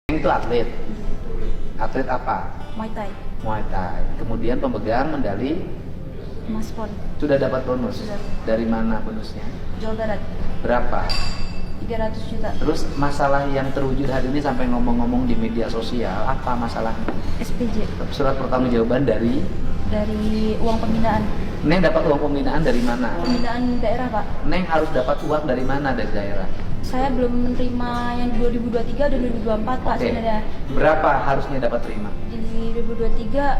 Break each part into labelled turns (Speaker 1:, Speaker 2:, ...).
Speaker 1: Neng itu atlet. Atlet apa?
Speaker 2: Muay Thai,
Speaker 1: Muay Thai. Kemudian pemegang medali
Speaker 2: emas pon,
Speaker 1: sudah dapat bonus.
Speaker 2: Sudah.
Speaker 1: Dari mana bonusnya?
Speaker 2: Jawa Barat,
Speaker 1: Berapa?
Speaker 2: 300 juta.
Speaker 1: Terus masalah yang terwujud hari ini sampai ngomong-ngomong di media sosial, apa masalahnya?
Speaker 2: SPJ,
Speaker 1: Surat pertanggungjawaban dari
Speaker 2: dari uang pembinaan.
Speaker 1: Neng dapat uang pembinaan dari mana?
Speaker 2: Pembinaan daerah, Pak.
Speaker 1: Neng harus dapat uang dari mana dari daerah?
Speaker 2: Saya belum menerima yang 2023 dan 2024, Pak,
Speaker 1: Oke.
Speaker 2: sebenarnya.
Speaker 1: Berapa harusnya dapat terima?
Speaker 2: Di 2023,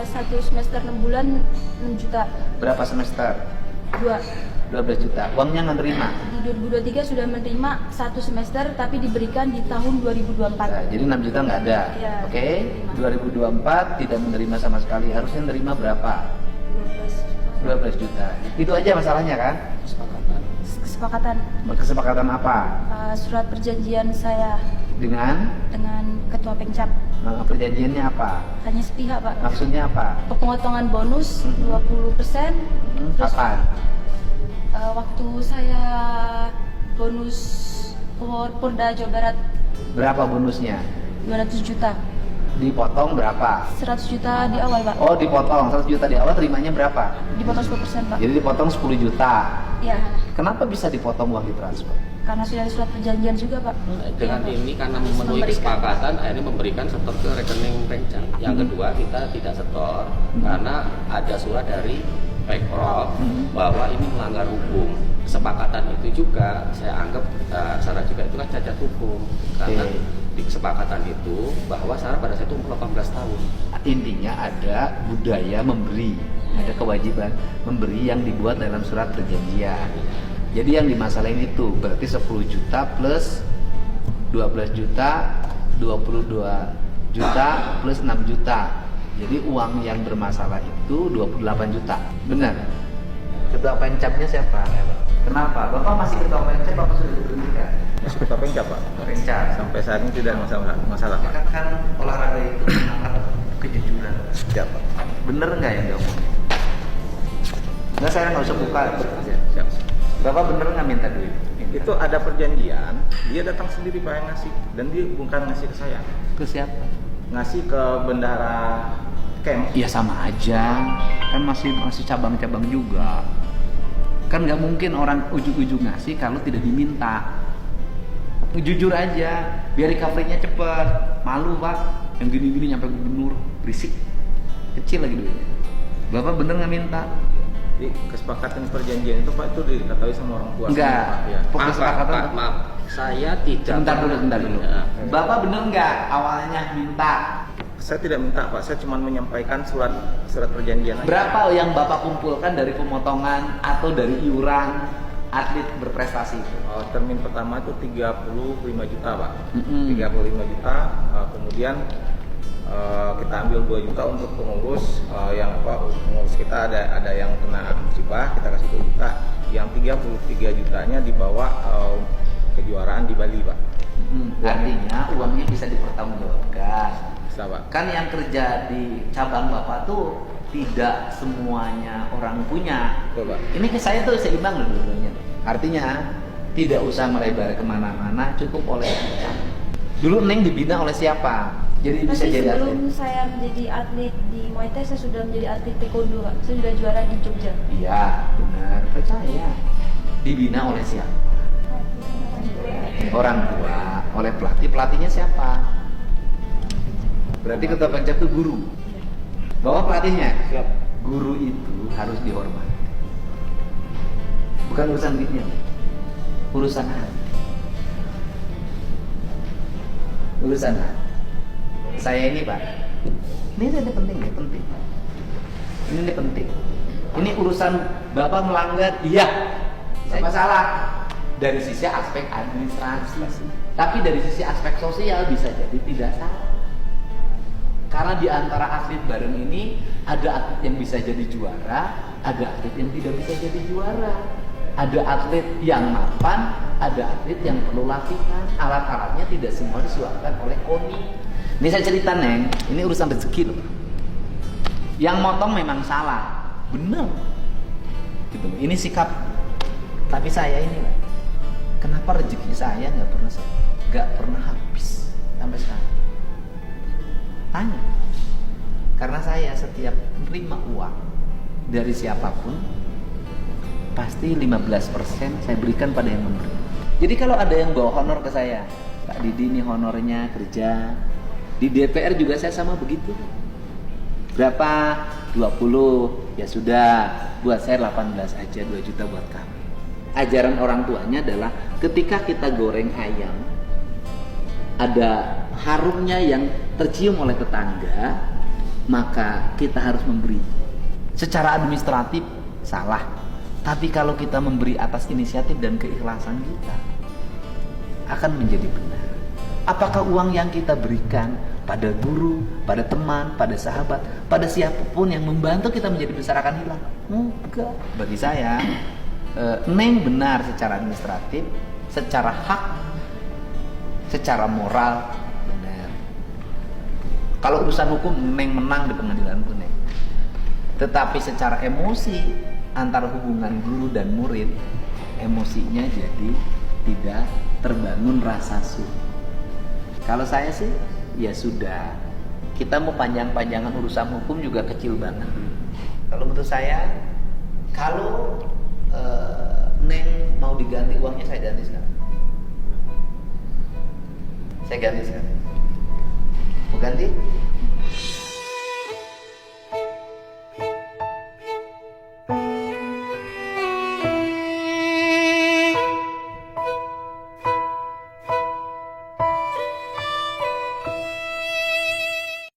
Speaker 2: satu semester 6 bulan 6 juta.
Speaker 1: Berapa semester? 12 juta. Uangnya nggak terima.
Speaker 2: Di 2023 sudah menerima satu semester, tapi diberikan di tahun 2024.
Speaker 1: Nah, jadi 6 juta nggak ada.
Speaker 2: Iya,
Speaker 1: Oke.
Speaker 2: terima.
Speaker 1: 2024 tidak menerima sama sekali. Harusnya menerima berapa? 12 juta. Itu aja masalahnya kan?
Speaker 2: Kesepakatan
Speaker 1: Kesepakatan apa?
Speaker 2: surat perjanjian saya
Speaker 1: Dengan
Speaker 2: dengan ketua Pengcap
Speaker 1: perjanjiannya apa?
Speaker 2: hanya sepihak, Pak.
Speaker 1: Maksudnya apa?
Speaker 2: Pemotongan bonus 20%. Terus
Speaker 1: Kapan?
Speaker 2: waktu saya bonus Porda Jawa Barat
Speaker 1: Berapa bonusnya?
Speaker 2: 200 juta.
Speaker 1: Dipotong berapa?
Speaker 2: 100 juta di awal, Pak.
Speaker 1: Oh, dipotong 100 juta di awal, terimanya berapa?
Speaker 2: Dipotong 10%, Pak.
Speaker 1: Jadi dipotong 10 juta.
Speaker 2: Iya,
Speaker 1: Kenapa bisa dipotong uang ditransfer?
Speaker 2: karena sudah ada surat perjanjian juga, Pak.
Speaker 3: Dengan
Speaker 2: Iya, Pak.
Speaker 3: ini karena
Speaker 2: Harus
Speaker 3: memenuhi
Speaker 2: memberikan.
Speaker 3: kesepakatan akhirnya memberikan setor ke rekening Pengcap. Yang kedua kita tidak setor karena ada surat dari Pemprov bahwa ini melanggar hukum. Kesepakatan itu juga saya anggap secara juga itu kan cacat hukum karena di kesepakatan itu bahwa Sarah pada saat itu umur 18 tahun.
Speaker 1: Intinya ada budaya memberi, ada kewajiban memberi yang dibuat dalam surat perjanjian. Jadi yang dimasalahin itu berarti 10 juta plus 12 juta, 22 juta plus 6 juta. Jadi uang yang bermasalah itu 28 juta. Benar? Ketua Pengcapnya siapa? Kenapa? Bapak masih ketua Pengcap apa sudah diberhentikan?
Speaker 4: Masih ketua Pengcap, Pak.
Speaker 1: Pengcap.
Speaker 4: Sampai saat ini tidak masalah, Pak.
Speaker 1: Kan olahraga itu mengangkat kejujuran.
Speaker 4: Siap, Pak.
Speaker 1: Bener nggak yang diomongin? Nggak, saya nggak usah buka.
Speaker 4: Siap.
Speaker 1: Bapak bener nggak minta duit?
Speaker 4: Itu ada perjanjian, dia datang sendiri Pak yang ngasih, dan dia bukan ngasih ke saya,
Speaker 1: Ke siapa?
Speaker 4: ngasih ke bendahara camp.
Speaker 1: Ya sama aja, kan masih cabang-cabang juga. Kan nggak mungkin orang ujug-ujug ngasih kalau tidak diminta. Jujur aja, biar recovery-nya cepet. Malu Pak, yang gini-gini nyampe gubernur, berisik, kecil lagi duitnya. Bapak bener nggak minta?
Speaker 4: Di kesepakatan perjanjian itu Pak itu diketahui sama orang tua.
Speaker 1: Enggak.
Speaker 4: Sama, Pak, ya.
Speaker 3: Maaf, saya tidak.
Speaker 1: Sebentar dulu.
Speaker 3: Ya.
Speaker 1: Bapak bener nggak awalnya minta?
Speaker 4: Saya tidak minta Pak, saya cuma menyampaikan surat perjanjian aja.
Speaker 1: Berapa yang Bapak kumpulkan dari pemotongan atau dari iuran atlet berprestasi itu?
Speaker 4: Termin pertama itu 35 juta Pak.
Speaker 1: Mm-mm.
Speaker 4: 35 juta, kemudian kita ambil 2 juta untuk pengurus pengurus kita ada yang kena musibah, kita kasih 2 juta. Yang 33 jutanya dibawa kejuaraan di Bali Pak.
Speaker 1: Artinya uangnya bisa dipertanggungjawabkan.
Speaker 4: Bisa Pak.
Speaker 1: Kan yang kerja di cabang Bapak tuh tidak semuanya orang punya.
Speaker 4: Betul Pak.
Speaker 1: Ini ke saya tuh seimbang loh dua-duanya. Artinya tidak usah melebar kemana-mana, cukup oleh dulu Neng dibina oleh siapa? Jadi bisa
Speaker 2: Tapi
Speaker 1: jadi
Speaker 2: sebelum
Speaker 1: atlet.
Speaker 2: saya menjadi atlet di Muay Thai, saya sudah menjadi atlet taekwondo, Pak. Saya sudah juara di Jogja.
Speaker 1: Iya, benar. Percaya. Dibina oleh siapa? Orang tua, oleh pelatih. Pelatihnya siapa? Berarti ketua Pengcap itu guru. Bawa pelatihnya.
Speaker 4: Siap.
Speaker 1: Guru itu harus dihormati. Bukan urusan duitnya, urusan hati. Urusan hati. Saya ini Pak, ini penting. Ini penting. Ini urusan Bapak melanggar, iya. Saya salah. Dari sisi aspek administrasi, tapi dari sisi aspek sosial bisa jadi tidak salah. Karena di antara atlet bareng ini ada atlet yang bisa jadi juara, ada atlet yang tidak bisa jadi juara. Ada atlet yang mapan, ada atlet yang perlu latihan. Alat-alatnya tidak semua disuapkan oleh KONI. Ini saya cerita Neng, ini urusan rezeki loh. Yang motong memang salah, bener. Gitu. Ini sikap. Tapi saya ini, kenapa rezeki saya nggak pernah habis sampai sekarang? Tanya. Karena saya setiap menerima uang dari siapapun, pasti 15% saya berikan pada yang memberi. Jadi kalau ada yang bawa honor ke saya, Pak Didi ini honornya kerja di DPR juga saya sama begitu. Berapa? 20. Ya sudah, buat saya 18 aja, 2 juta buat kami. Ajaran orang tuanya adalah ketika kita goreng ayam, ada harumnya yang tercium oleh tetangga, maka kita harus memberi. Secara administratif salah, tapi kalau kita memberi atas inisiatif dan keikhlasan kita, akan menjadi benar. Apakah uang yang kita berikan pada guru, pada teman, pada sahabat, pada siapapun yang membantu kita menjadi besar akan hilang? Enggak. Bagi saya, Neng benar secara administratif, secara hak, secara moral benar. Kalau urusan hukum, Neng menang di pengadilan itu, Neng. Tetapi secara emosi antara hubungan guru dan murid, emosinya jadi tidak terbangun rasa syukur. Kalau saya sih, ya sudah. Kita mau panjang-panjangan urusan hukum juga kecil banget. Kalau menurut saya, kalau Neng mau diganti uangnya, saya ganti sekarang. Saya ganti sekarang.